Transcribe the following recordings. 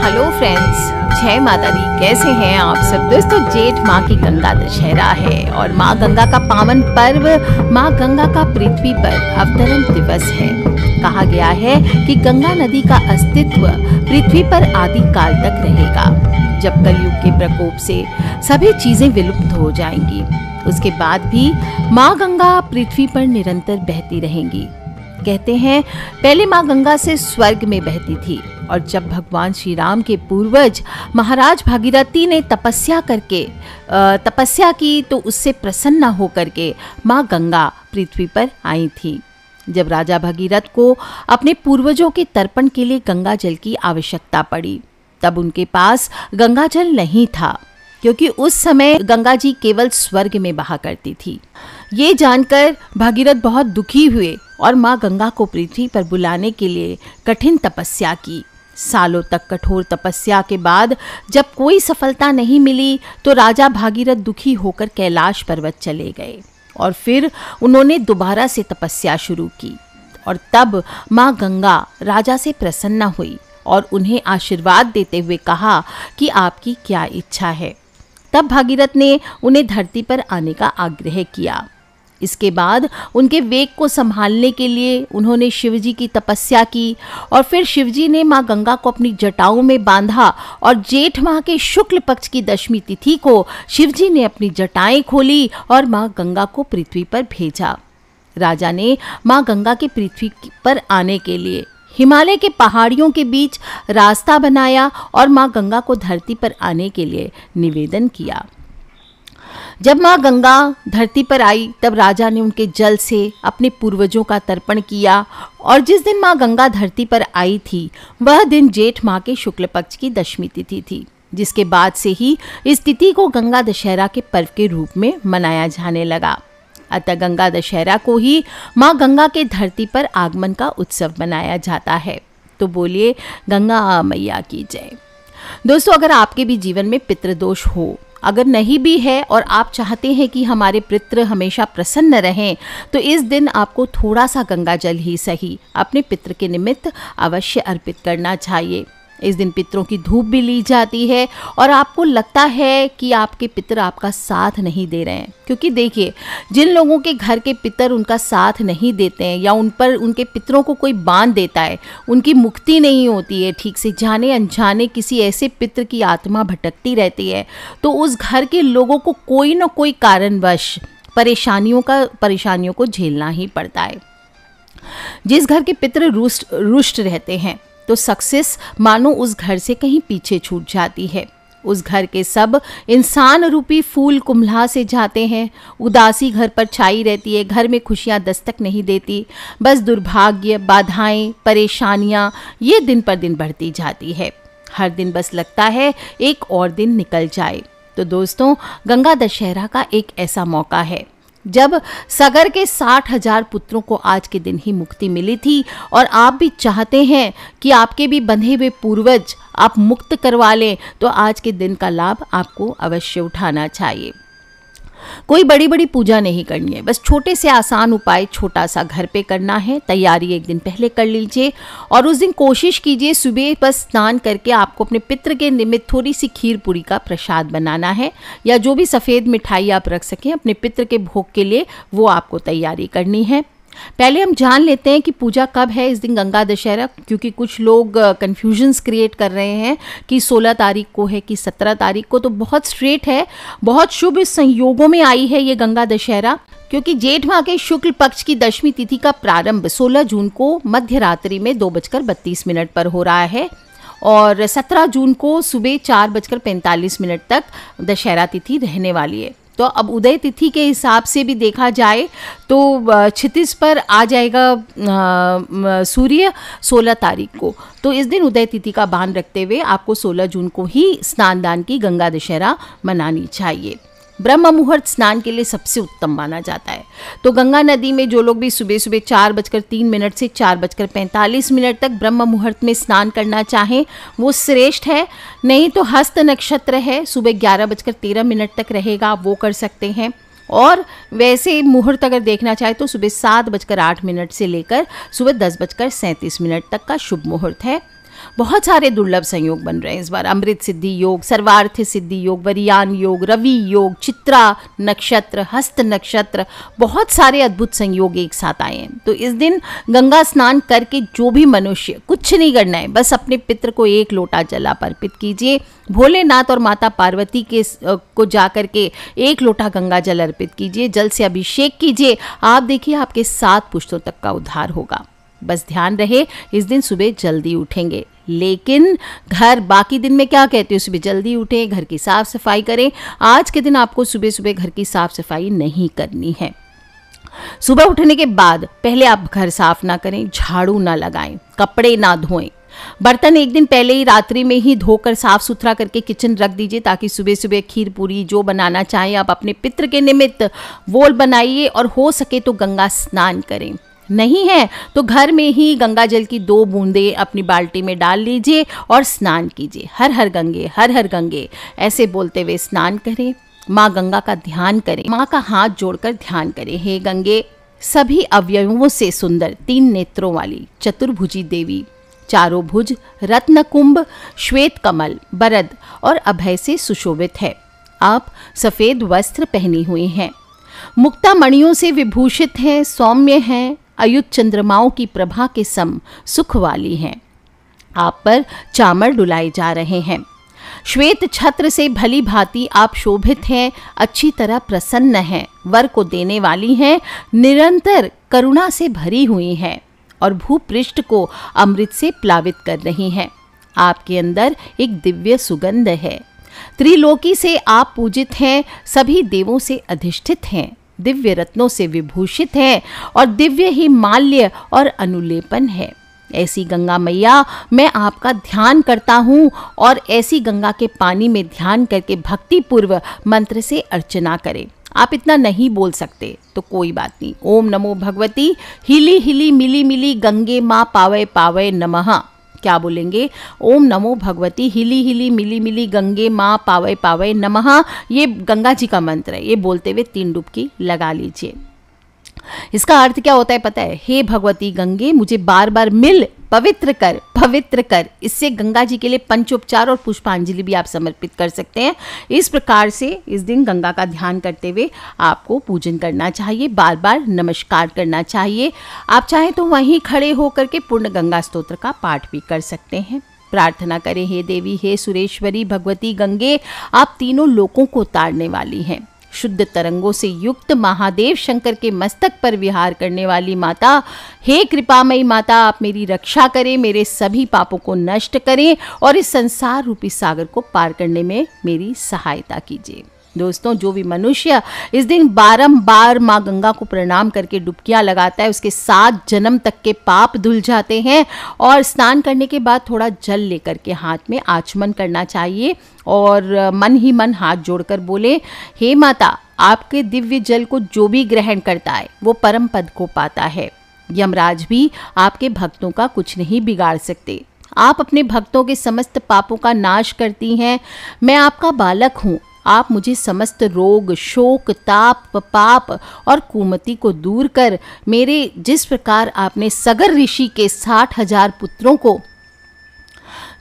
Hello friends, जय माता दी। कैसे हैं आप सब दोस्तों। जेठ माह की गंगा दशहरा है और माँ गंगा का पावन पर्व माँ गंगा का पृथ्वी पर अवतरण दिवस है। कहा गया है कि गंगा नदी का अस्तित्व पृथ्वी पर आदि काल तक रहेगा। जब कलयुग के प्रकोप से सभी चीजें विलुप्त हो जाएंगी, उसके बाद भी माँ गंगा पृथ्वी पर निरंतर बहती रहेंगी। कहते हैं पहले माँ गंगा से स्वर्ग में बहती थी और जब भगवान श्री राम के पूर्वज महाराज भागीरथी ने तपस्या की तो उससे प्रसन्न होकर के माँ गंगा पृथ्वी पर आई थी। जब राजा भगीरथ को अपने पूर्वजों के तर्पण के लिए गंगा जल की आवश्यकता पड़ी, तब उनके पास गंगा जल नहीं था, क्योंकि उस समय गंगा जी केवल स्वर्ग में बहा करती थी। ये जानकर भागीरथ बहुत दुखी हुए और माँ गंगा को पृथ्वी पर बुलाने के लिए कठिन तपस्या की। सालों तक कठोर तपस्या के बाद जब कोई सफलता नहीं मिली तो राजा भागीरथ दुखी होकर कैलाश पर्वत चले गए और फिर उन्होंने दोबारा से तपस्या शुरू की। और तब माँ गंगा राजा से प्रसन्न हुई और उन्हें आशीर्वाद देते हुए कहा कि आपकी क्या इच्छा है। तब भागीरथ ने उन्हें धरती पर आने का आग्रह किया। इसके बाद उनके वेग को संभालने के लिए उन्होंने शिवजी की तपस्या की और फिर शिवजी ने माँ गंगा को अपनी जटाओं में बांधा और जेठ माह के शुक्ल पक्ष की दशमी तिथि को शिवजी ने अपनी जटाएं खोली और माँ गंगा को पृथ्वी पर भेजा। राजा ने माँ गंगा के पृथ्वी पर आने के लिए हिमालय के पहाड़ियों के बीच रास्ता बनाया और माँ गंगा को धरती पर आने के लिए निवेदन किया। जब माँ गंगा धरती पर आई तब राजा ने उनके जल से अपने पूर्वजों का तर्पण किया और जिस दिन माँ गंगा धरती पर आई थी वह दिन जेठ माह के शुक्ल पक्ष की दशमी तिथि थी, जिसके बाद से ही इस तिथि को गंगा दशहरा के पर्व के रूप में मनाया जाने लगा। अतः गंगा दशहरा को ही माँ गंगा के धरती पर आगमन का उत्सव मनाया जाता है। तो बोलिए गंगा मैया की जय। दोस्तों, अगर आपके भी जीवन में पितृदोष हो, अगर नहीं भी है और आप चाहते हैं कि हमारे पितृ हमेशा प्रसन्न रहें, तो इस दिन आपको थोड़ा सा गंगा जल ही सही अपने पितृ के निमित्त अवश्य अर्पित करना चाहिए। इस दिन पितरों की धूप भी ली जाती है और आपको लगता है कि आपके पितर आपका साथ नहीं दे रहे हैं, क्योंकि देखिए जिन लोगों के घर के पितर उनका साथ नहीं देते हैं या उन पर उनके पितरों को कोई बांध देता है, उनकी मुक्ति नहीं होती है ठीक से, जाने अनजाने किसी ऐसे पितर की आत्मा भटकती रहती है, तो उस घर के लोगों को कोई ना कोई कारणवश परेशानियों को झेलना ही पड़ता है। जिस घर के पितर रुष्ट रहते हैं तो सक्सेस मानो उस घर से कहीं पीछे छूट जाती है। उस घर के सब इंसान रूपी फूल कुम्हला से जाते हैं। उदासी घर पर छाई रहती है, घर में खुशियां दस्तक नहीं देती, बस दुर्भाग्य, बाधाएं, परेशानियां ये दिन पर दिन बढ़ती जाती है। हर दिन बस लगता है एक और दिन निकल जाए। तो दोस्तों, गंगा दशहरा का एक ऐसा मौका है जब सगर के 60,000 पुत्रों को आज के दिन ही मुक्ति मिली थी और आप भी चाहते हैं कि आपके भी बंधे हुए पूर्वज आप मुक्त करवा लें, तो आज के दिन का लाभ आपको अवश्य उठाना चाहिए। कोई बड़ी बड़ी पूजा नहीं करनी है, बस छोटे से आसान उपाय छोटा सा घर पे करना है। तैयारी एक दिन पहले कर लीजिए और उस दिन कोशिश कीजिए सुबह बस स्नान करके आपको अपने पितृ के निमित्त थोड़ी सी खीर पूरी का प्रसाद बनाना है, या जो भी सफ़ेद मिठाई आप रख सकें अपने पितृ के भोग के लिए, वो आपको तैयारी करनी है। पहले हम जान लेते हैं कि पूजा कब है इस दिन गंगा दशहरा, क्योंकि कुछ लोग कन्फ्यूजन्स क्रिएट कर रहे हैं कि 16 तारीख को है कि 17 तारीख को। तो बहुत स्ट्रेट है, बहुत शुभ संयोगों में आई है ये गंगा दशहरा, क्योंकि जेठ माह के शुक्ल पक्ष की दशमी तिथि का प्रारंभ 16 जून को मध्य रात्रि में 2:32 पर हो रहा है और 17 जून को सुबह 4:45 तक दशहरा तिथि रहने वाली है। तो अब उदय तिथि के हिसाब से भी देखा जाए तो क्षितिज पर आ जाएगा सूर्य 16 तारीख को। तो इस दिन उदय तिथि का भान रखते हुए आपको 16 जून को ही स्नान दान की गंगा दशहरा मनानी चाहिए। ब्रह्म मुहूर्त स्नान के लिए सबसे उत्तम माना जाता है। तो गंगा नदी में जो लोग भी सुबह सुबह 4:03 से 4:45 तक ब्रह्म मुहूर्त में स्नान करना चाहें वो श्रेष्ठ है। नहीं तो हस्त नक्षत्र है, सुबह 11:13 तक रहेगा, वो कर सकते हैं। और वैसे मुहूर्त अगर देखना चाहे तो सुबह 7:08 से लेकर सुबह 10:37 तक का शुभ मुहूर्त है। बहुत सारे दुर्लभ संयोग बन रहे हैं इस बार। अमृत सिद्धि योग, सर्वार्थ सिद्धि योग, वरियान योग, रवि योग, चित्रा नक्षत्र, हस्त नक्षत्र, बहुत सारे अद्भुत संयोग एक साथ आए हैं। तो इस दिन गंगा स्नान करके जो भी मनुष्य, कुछ नहीं करना है, बस अपने पितृ को 1 लोटा जल आप अर्पित कीजिए। भोलेनाथ और माता पार्वती के को जा करके 1 लोटा गंगा जल अर्पित कीजिए, जल से अभिषेक कीजिए। आप देखिए आपके 7 पुश्तों तक का उद्धार होगा। बस ध्यान रहे इस दिन सुबह जल्दी उठेंगे, लेकिन घर बाकी दिन में क्या कहते हो, सुबह जल्दी उठें, घर की साफ सफाई करें। आज के दिन आपको सुबह सुबह घर की साफ सफाई नहीं करनी है। सुबह उठने के बाद पहले आप घर साफ ना करें, झाड़ू ना लगाएं, कपड़े ना धोएं, बर्तन एक दिन पहले ही रात्रि में ही धोकर साफ सुथरा करके किचन रख दीजिए, ताकि सुबह सुबह खीर पूरी जो बनाना चाहें आप अपने पितृ के निमित्त वो बनाइए। और हो सके तो गंगा स्नान करें, नहीं है तो घर में ही गंगा जल की 2 बूंदें अपनी बाल्टी में डाल लीजिए और स्नान कीजिए। हर हर गंगे, हर हर गंगे ऐसे बोलते हुए स्नान करें। माँ गंगा का ध्यान करें, माँ का हाथ जोड़कर ध्यान करें। हे गंगे, सभी अवयवों से सुंदर 3 नेत्रों वाली चतुर्भुजी देवी, चारों भुज, रत्न कुंभ, श्वेत कमल, बरद और अभय से सुशोभित है। आप सफेद वस्त्र पहनी हुई हैं, मुक्ता मणियों से विभूषित हैं, सौम्य हैं, अयुत चंद्रमाओं की प्रभा के सम सुख वाली हैं। आप पर चामर डुलाए जा रहे हैं। श्वेत छत्र से भली भांति आप शोभित हैं, अच्छी तरह प्रसन्न हैं, वर को देने वाली हैं, निरंतर करुणा से भरी हुई हैं और भूपृष्ठ को अमृत से प्लावित कर रही हैं। आपके अंदर एक दिव्य सुगंध है। त्रिलोकी से आप पूजित हैं, सभी देवों से अधिष्ठित हैं, दिव्य रत्नों से विभूषित हैं और दिव्य ही माल्य और अनुलेपन है। ऐसी गंगा मैया मैं आपका ध्यान करता हूँ, और ऐसी गंगा के पानी में ध्यान करके भक्ति पूर्व मंत्र से अर्चना करें। आप इतना नहीं बोल सकते तो कोई बात नहीं। ओम नमो भगवती हिली हिली मिली मिली गंगे माँ पावय पावय नमः। क्या बोलेंगे? ओम नमो भगवती हिली हिली मिली मिली गंगे माँ पावय पावय नमः। ये गंगा जी का मंत्र है, ये बोलते हुए 3 डुबकी लगा लीजिए। इसका अर्थ क्या होता है पता है? हे भगवती गंगे, मुझे बार बार मिल, पवित्र कर, पवित्र कर। इससे गंगा जी के लिए पंचोपचार और पुष्पांजलि भी आप समर्पित कर सकते हैं। इस प्रकार से इस दिन गंगा का ध्यान करते हुए आपको पूजन करना चाहिए, बार बार नमस्कार करना चाहिए। आप चाहें तो वहीं खड़े होकर के पूर्ण गंगा स्तोत्र का पाठ भी कर सकते हैं। प्रार्थना करें, हे देवी, हे सुरेश्वरी भगवती गंगे, आप तीनों लोकों को तारने वाली हैं। शुद्ध तरंगों से युक्त महादेव शंकर के मस्तक पर विहार करने वाली माता, हे कृपामयी माता, आप मेरी रक्षा करें, मेरे सभी पापों को नष्ट करें और इस संसार रूपी सागर को पार करने में मेरी सहायता कीजिए। दोस्तों, जो भी मनुष्य इस दिन बारंबार माँ गंगा को प्रणाम करके डुबकियां लगाता है, उसके 7 जन्म तक के पाप धुल जाते हैं। और स्नान करने के बाद थोड़ा जल लेकर के हाथ में आचमन करना चाहिए और मन ही मन हाथ जोड़कर बोले, हे माता, आपके दिव्य जल को जो भी ग्रहण करता है वो परम पद को पाता है। यमराज भी आपके भक्तों का कुछ नहीं बिगाड़ सकते। आप अपने भक्तों के समस्त पापों का नाश करती हैं। मैं आपका बालक हूँ, आप मुझे समस्त रोग, शोक, ताप, पाप और कुमति को दूर कर मेरे, जिस प्रकार आपने सगर ऋषि के 60,000 पुत्रों को,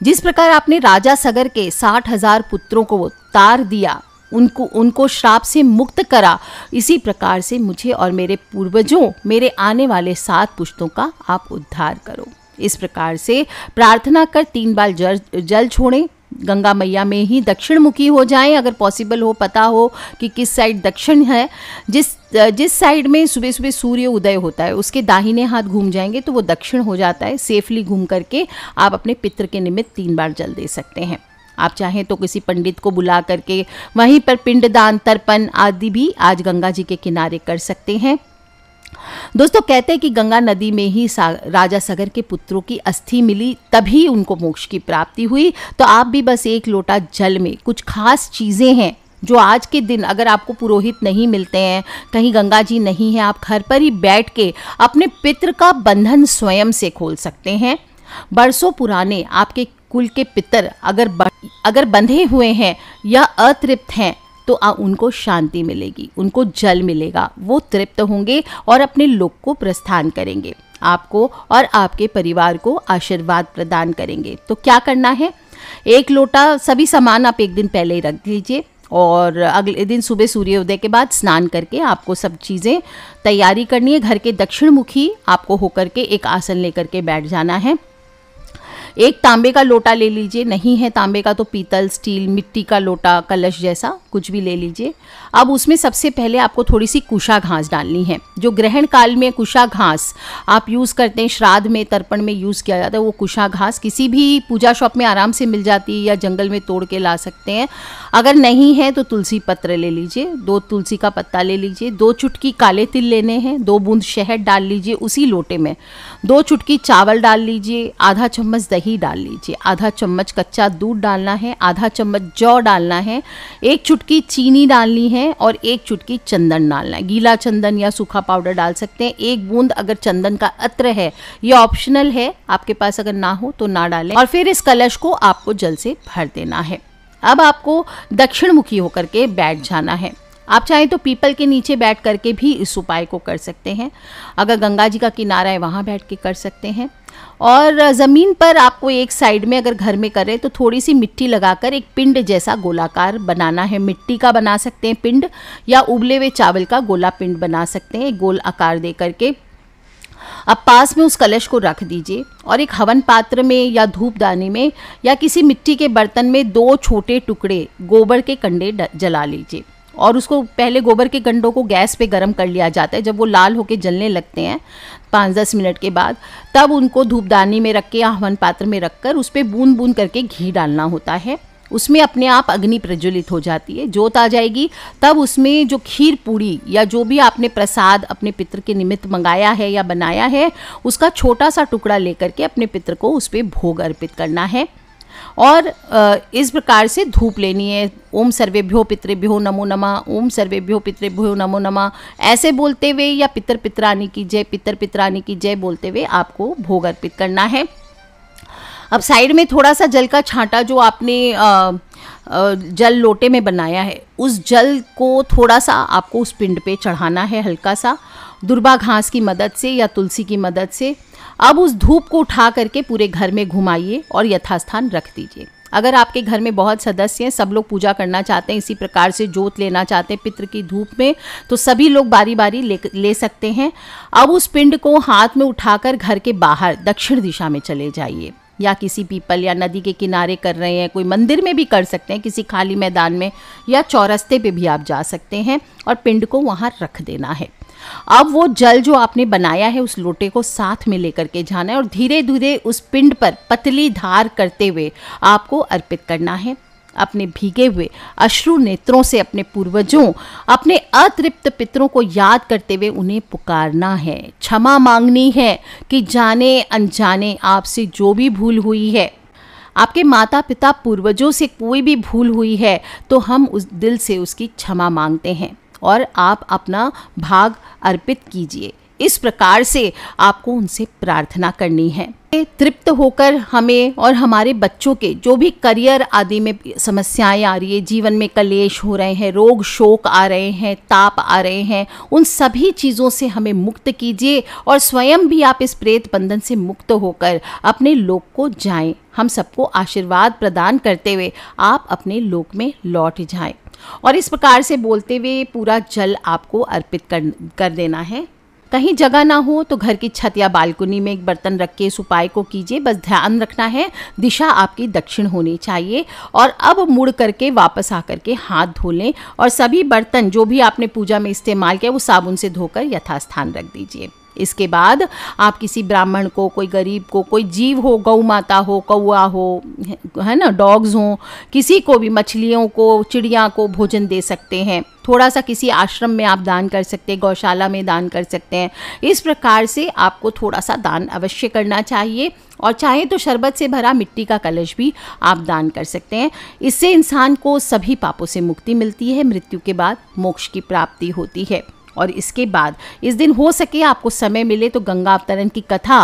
जिस प्रकार आपने राजा सगर के 60,000 पुत्रों को तार दिया, उनको श्राप से मुक्त करा, इसी प्रकार से मुझे और मेरे पूर्वजों, मेरे आने वाले 7 पुश्तों का आप उद्धार करो। इस प्रकार से प्रार्थना कर 3 बार जल छोड़ें। गंगा मैया में ही दक्षिण मुखी हो जाएं, अगर पॉसिबल हो, पता हो कि किस साइड दक्षिण है। जिस साइड में सुबह सुबह सूर्य उदय होता है उसके दाहिने हाथ घूम जाएंगे तो वो दक्षिण हो जाता है। सेफली घूम करके आप अपने पितृ के निमित्त 3 बार जल दे सकते हैं। आप चाहें तो किसी पंडित को बुला करके वहीं पर पिंडदान, तर्पण आदि भी आज गंगा जी के किनारे कर सकते हैं। दोस्तों, कहते हैं कि गंगा नदी में ही राजा सगर के पुत्रों की अस्थि मिली, तभी उनको मोक्ष की प्राप्ति हुई। तो आप भी बस 1 लोटा जल में कुछ खास चीज़ें हैं जो आज के दिन, अगर आपको पुरोहित नहीं मिलते हैं, कहीं गंगा जी नहीं है, आप घर पर ही बैठ के अपने पितृ का बंधन स्वयं से खोल सकते हैं। बरसों पुराने आपके कुल के पितर अगर बंधे हुए हैं या अतृप्त हैं तो उनको शांति मिलेगी, उनको जल मिलेगा, वो तृप्त होंगे और अपने लोक को प्रस्थान करेंगे, आपको और आपके परिवार को आशीर्वाद प्रदान करेंगे। तो क्या करना है, 1 लोटा सभी सामान आप एक दिन पहले ही रख लीजिए और अगले दिन सुबह सूर्योदय के बाद स्नान करके आपको सब चीज़ें तैयारी करनी है। घर के दक्षिण मुखी आपको होकर के एक आसन लेकर के बैठ जाना है। 1 तांबे का लोटा ले लीजिए, नहीं है तांबे का तो पीतल, स्टील, मिट्टी का लोटा, कलश जैसा कुछ भी ले लीजिए। अब उसमें सबसे पहले आपको थोड़ी सी कुशा घास डालनी है। जो ग्रहण काल में कुशा घास आप यूज़ करते हैं, श्राद्ध में, तर्पण में यूज़ किया जाता है, वो कुशा घास किसी भी पूजा शॉप में आराम से मिल जाती है या जंगल में तोड़ के ला सकते हैं। अगर नहीं है तो तुलसी पत्र ले लीजिए, 2 तुलसी का पत्ता ले लीजिए, 2 चुटकी काले तिल लेने हैं, 2 बूंद शहद डाल लीजिए उसी लोटे में, 2 चुटकी चावल डाल लीजिए, आधा चम्मच दही डाल लीजिए, आधा चम्मच कच्चा दूध डालना है, आधा चम्मच जौ डालना है, 1 चुटकी चीनी डालनी है और 1 चुटकी चंदन डालना है। गीला चंदन या सूखा पाउडर डाल सकते हैं। 1 बूंद अगर चंदन का अत्र है, ये ऑप्शनल है, आपके पास अगर ना हो तो ना डालें। और फिर इस कलश को आपको जल से भर देना है। अब आपको दक्षिण मुखी होकर के बैठ जाना है। आप चाहें तो पीपल के नीचे बैठ करके भी इस उपाय को कर सकते हैं। अगर गंगा जी का किनारा है वहाँ बैठ के कर सकते हैं। और ज़मीन पर आपको एक साइड में अगर घर में करें तो थोड़ी सी मिट्टी लगाकर एक पिंड जैसा गोलाकार बनाना है। मिट्टी का बना सकते हैं पिंड, या उबले हुए चावल का गोला पिंड बना सकते हैं, एक गोल आकार दे करके। अब पास में उस कलश को रख दीजिए और एक हवन पात्र में या धूपदानी में या किसी मिट्टी के बर्तन में 2 छोटे टुकड़े गोबर के कंडे जला लीजिए। और उसको पहले गोबर के कंडों को गैस पे गर्म कर लिया जाता है। जब वो लाल होके जलने लगते हैं 5-10 मिनट के बाद, तब उनको धूपदानी में रख के या हवन पात्र में रख कर उस पर बूंद बूंद करके घी डालना होता है। उसमें अपने आप अग्नि प्रज्वलित हो जाती है, जोत आ जाएगी। तब उसमें जो खीर पूड़ी या जो भी आपने प्रसाद अपने पितृ के निमित्त मंगाया है या बनाया है, उसका छोटा सा टुकड़ा लेकर के अपने पितृ को उस पर भोग अर्पित करना है। और इस प्रकार से धूप लेनी है। ओम सर्वेभ्यो पितृभ्यो नमो नमः, ओम सर्वेभ्यो पितृभ्यो नमो नमः, ऐसे बोलते हुए या पितर पितरानी की जय, पितर पितरानी की जय बोलते हुए आपको भोग अर्पित करना है। अब साइड में थोड़ा सा जल का छांटा जो आपने जल लोटे में बनाया है, उस जल को थोड़ा सा आपको उस पिंड पे चढ़ाना है, हल्का सा दुर्बा घास की मदद से या तुलसी की मदद से। अब उस धूप को उठा करके पूरे घर में घुमाइए और यथास्थान रख दीजिए। अगर आपके घर में बहुत सदस्य हैं, सब लोग पूजा करना चाहते हैं, इसी प्रकार से जोत लेना चाहते हैं पितृ की धूप में, तो सभी लोग बारी बारी ले सकते हैं। अब उस पिंड को हाथ में उठाकर घर के बाहर दक्षिण दिशा में चले जाइए, या किसी पीपल या नदी के किनारे कर रहे हैं, कोई मंदिर में भी कर सकते हैं, किसी खाली मैदान में या चौरस्ते पे भी आप जा सकते हैं और पिंड को वहाँ रख देना है। अब वो जल जो आपने बनाया है उस लोटे को साथ में लेकर के जाना है और धीरे धीरे उस पिंड पर पतली धार करते हुए आपको अर्पित करना है। अपने भीगे हुए अश्रु नेत्रों से अपने पूर्वजों, अपने अतृप्त पितरों को याद करते हुए उन्हें पुकारना है, क्षमा मांगनी है कि जाने अनजाने आपसे जो भी भूल हुई है, आपके माता पिता पूर्वजों से कोई भी भूल हुई है, तो हम उस दिल से उसकी क्षमा मांगते हैं और आप अपना भाग अर्पित कीजिए। इस प्रकार से आपको उनसे प्रार्थना करनी है। तृप्त होकर हमें और हमारे बच्चों के जो भी करियर आदि में समस्याएं आ रही है, जीवन में कलेश हो रहे हैं, रोग शोक आ रहे हैं, ताप आ रहे हैं, उन सभी चीज़ों से हमें मुक्त कीजिए और स्वयं भी आप इस प्रेत बंधन से मुक्त होकर अपने लोक को जाएं। हम सबको आशीर्वाद प्रदान करते हुए आप अपने लोक में लौट जाएं। और इस प्रकार से बोलते हुए पूरा जल आपको अर्पित कर देना है। कहीं जगह ना हो तो घर की छत या बालकनी में एक बर्तन रख के इस उपाय को कीजिए। बस ध्यान रखना है दिशा आपकी दक्षिण होनी चाहिए। और अब मुड़ करके वापस आकर के हाथ धो लें और सभी बर्तन जो भी आपने पूजा में इस्तेमाल किया वो साबुन से धोकर यथास्थान रख दीजिए। इसके बाद आप किसी ब्राह्मण को, कोई गरीब को, कोई जीव हो, गौ माता हो, कौआ हो, है ना, डॉग्स हो, किसी को भी, मछलियों को, चिड़िया को भोजन दे सकते हैं। थोड़ा सा किसी आश्रम में आप दान कर सकते हैं, गौशाला में दान कर सकते हैं। इस प्रकार से आपको थोड़ा सा दान अवश्य करना चाहिए। और चाहे तो शरबत से भरा मिट्टी का कलश भी आप दान कर सकते हैं। इससे इंसान को सभी पापों से मुक्ति मिलती है, मृत्यु के बाद मोक्ष की प्राप्ति होती है। और इसके बाद इस दिन हो सके आपको समय मिले तो गंगा अवतरण की कथा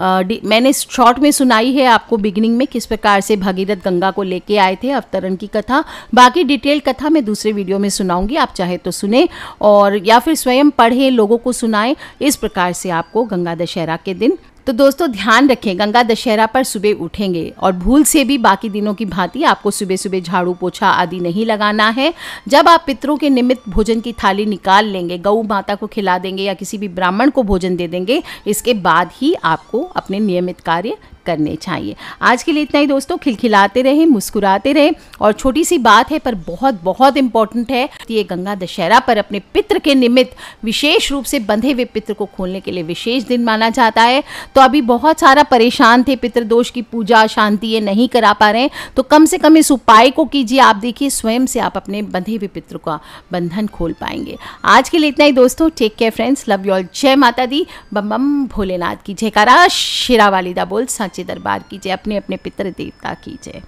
मैंने शॉर्ट में सुनाई है आपको बिगिनिंग में, किस प्रकार से भगीरथ गंगा को लेके आए थे, अवतरण की कथा। बाकी डिटेल कथा मैं दूसरे वीडियो में सुनाऊंगी, आप चाहे तो सुने और या फिर स्वयं पढ़ें, लोगों को सुनाएं। इस प्रकार से आपको गंगा दशहरा के दिन, तो दोस्तों ध्यान रखें गंगा दशहरा पर सुबह उठेंगे और भूल से भी बाकी दिनों की भांति आपको सुबह सुबह झाड़ू पोछा आदि नहीं लगाना है। जब आप पितरों के निमित्त भोजन की थाली निकाल लेंगे, गौ माता को खिला देंगे या किसी भी ब्राह्मण को भोजन दे देंगे, इसके बाद ही आपको अपने नियमित कार्य करने चाहिए। आज के लिए इतना ही दोस्तों, खिलखिलाते रहें, मुस्कुराते रहें। और छोटी सी बात है पर बहुत बहुत इंपॉर्टेंट है, ये गंगा दशहरा पर अपने पितृ के निमित्त विशेष रूप से बंधे हुए पितृ को खोलने के लिए विशेष दिन माना जाता है। तो अभी बहुत सारा परेशान थे, पितृदोष की पूजा शांति ये नहीं करा पा रहे हैं, तो कम से कम इस उपाय को कीजिए। आप देखिए स्वयं से आप अपने बंधे हुए पितृ का बंधन खोल पाएंगे। आज के लिए इतना ही दोस्तों, take care friends, love you all, जय माता दी, बम बम भोलेनाथ की जयकारा, शेरा वाली दा बोल, साचे दरबार की जय, अपने अपने पितृ देवता की जय।